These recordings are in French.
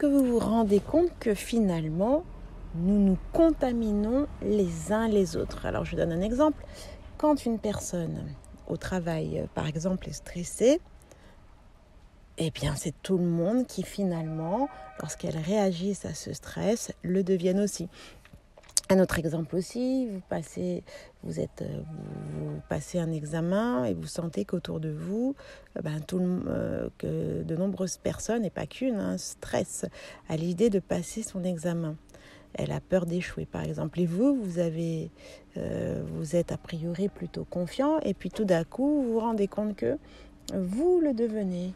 que vous vous rendez compte que finalement, nous nous contaminons les uns les autres? Alors, je donne un exemple. Quand une personne au travail, par exemple, est stressée, eh bien, c'est tout le monde qui finalement, lorsqu'elle réagisse à ce stress, le devienne aussi. Un autre exemple aussi, vous passez un examen et vous sentez qu'autour de vous, que de nombreuses personnes, et pas qu'une, stressent à l'idée de passer son examen. Elle a peur d'échouer, par exemple. Et vous êtes a priori plutôt confiant, et puis tout d'un coup, vous vous rendez compte que vous le devenez,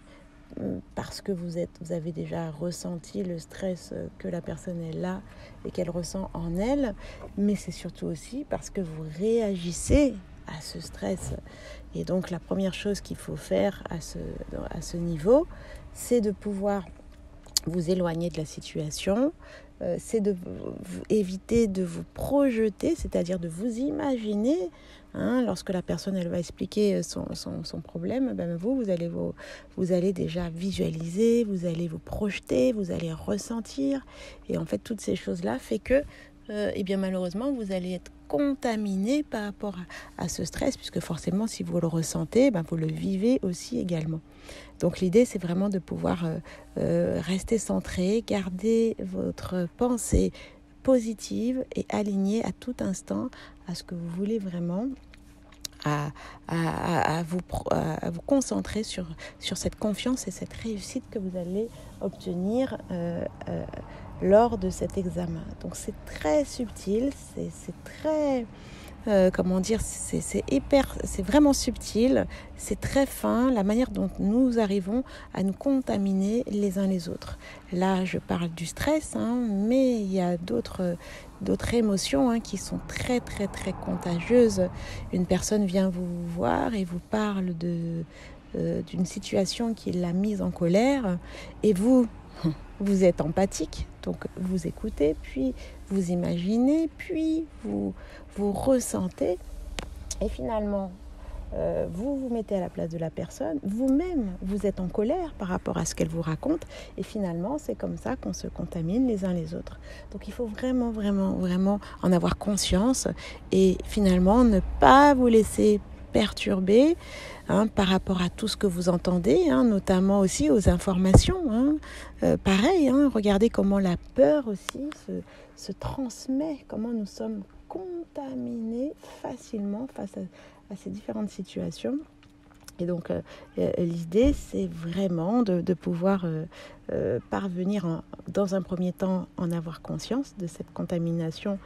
parce que vous avez déjà ressenti le stress que la personne est là et qu'elle ressent en elle, mais c'est surtout aussi parce que vous réagissez à ce stress. Et donc la première chose qu'il faut faire à ce niveau, c'est de pouvoir vous éloigner de la situation, c'est de éviter de vous projeter, c'est-à-dire de vous imaginer, lorsque la personne elle va expliquer son problème, vous allez déjà visualiser, vous allez vous projeter, vous allez ressentir, et en fait toutes ces choses-là fait que malheureusement vous allez être contaminé par rapport à ce stress, puisque forcément si vous le ressentez, vous le vivez aussi également. Donc l'idée c'est vraiment de pouvoir rester centré, garder votre pensée positive et alignée à tout instant à ce que vous voulez vraiment, à vous concentrer sur cette confiance et cette réussite que vous allez obtenir lors de cet examen. Donc c'est très subtil, c'est très... c'est vraiment subtil, c'est très fin, la manière dont nous arrivons à nous contaminer les uns les autres. Là, je parle du stress, mais il y a d'autres émotions qui sont très, très, très contagieuses. Une personne vient vous voir et vous parle d'une situation qui l'a mise en colère, et vous êtes empathique, donc vous écoutez, puis vous imaginez, puis vous ressentez, et finalement vous mettez à la place de la personne, vous-même vous êtes en colère par rapport à ce qu'elle vous raconte, et finalement c'est comme ça qu'on se contamine les uns les autres. Donc il faut vraiment, vraiment, vraiment en avoir conscience, et finalement ne pas vous laisser perturbé par rapport à tout ce que vous entendez, notamment aussi aux informations. Pareil, regardez comment la peur aussi se transmet, comment nous sommes contaminés facilement face à ces différentes situations. Et donc l'idée c'est vraiment de pouvoir parvenir dans un premier temps en avoir conscience de cette contamination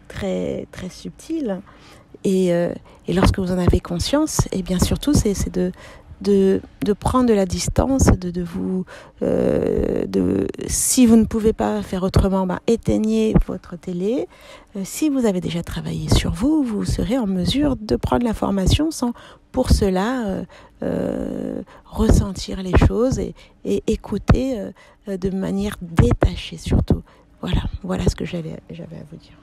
très, très subtile, et lorsque vous en avez conscience, et bien surtout c'est de prendre de la distance, si vous ne pouvez pas faire autrement, éteignez votre télé. Si vous avez déjà travaillé sur vous, vous serez en mesure de prendre l'information sans pour cela ressentir les choses et écouter de manière détachée surtout. Voilà ce que j'avais à vous dire.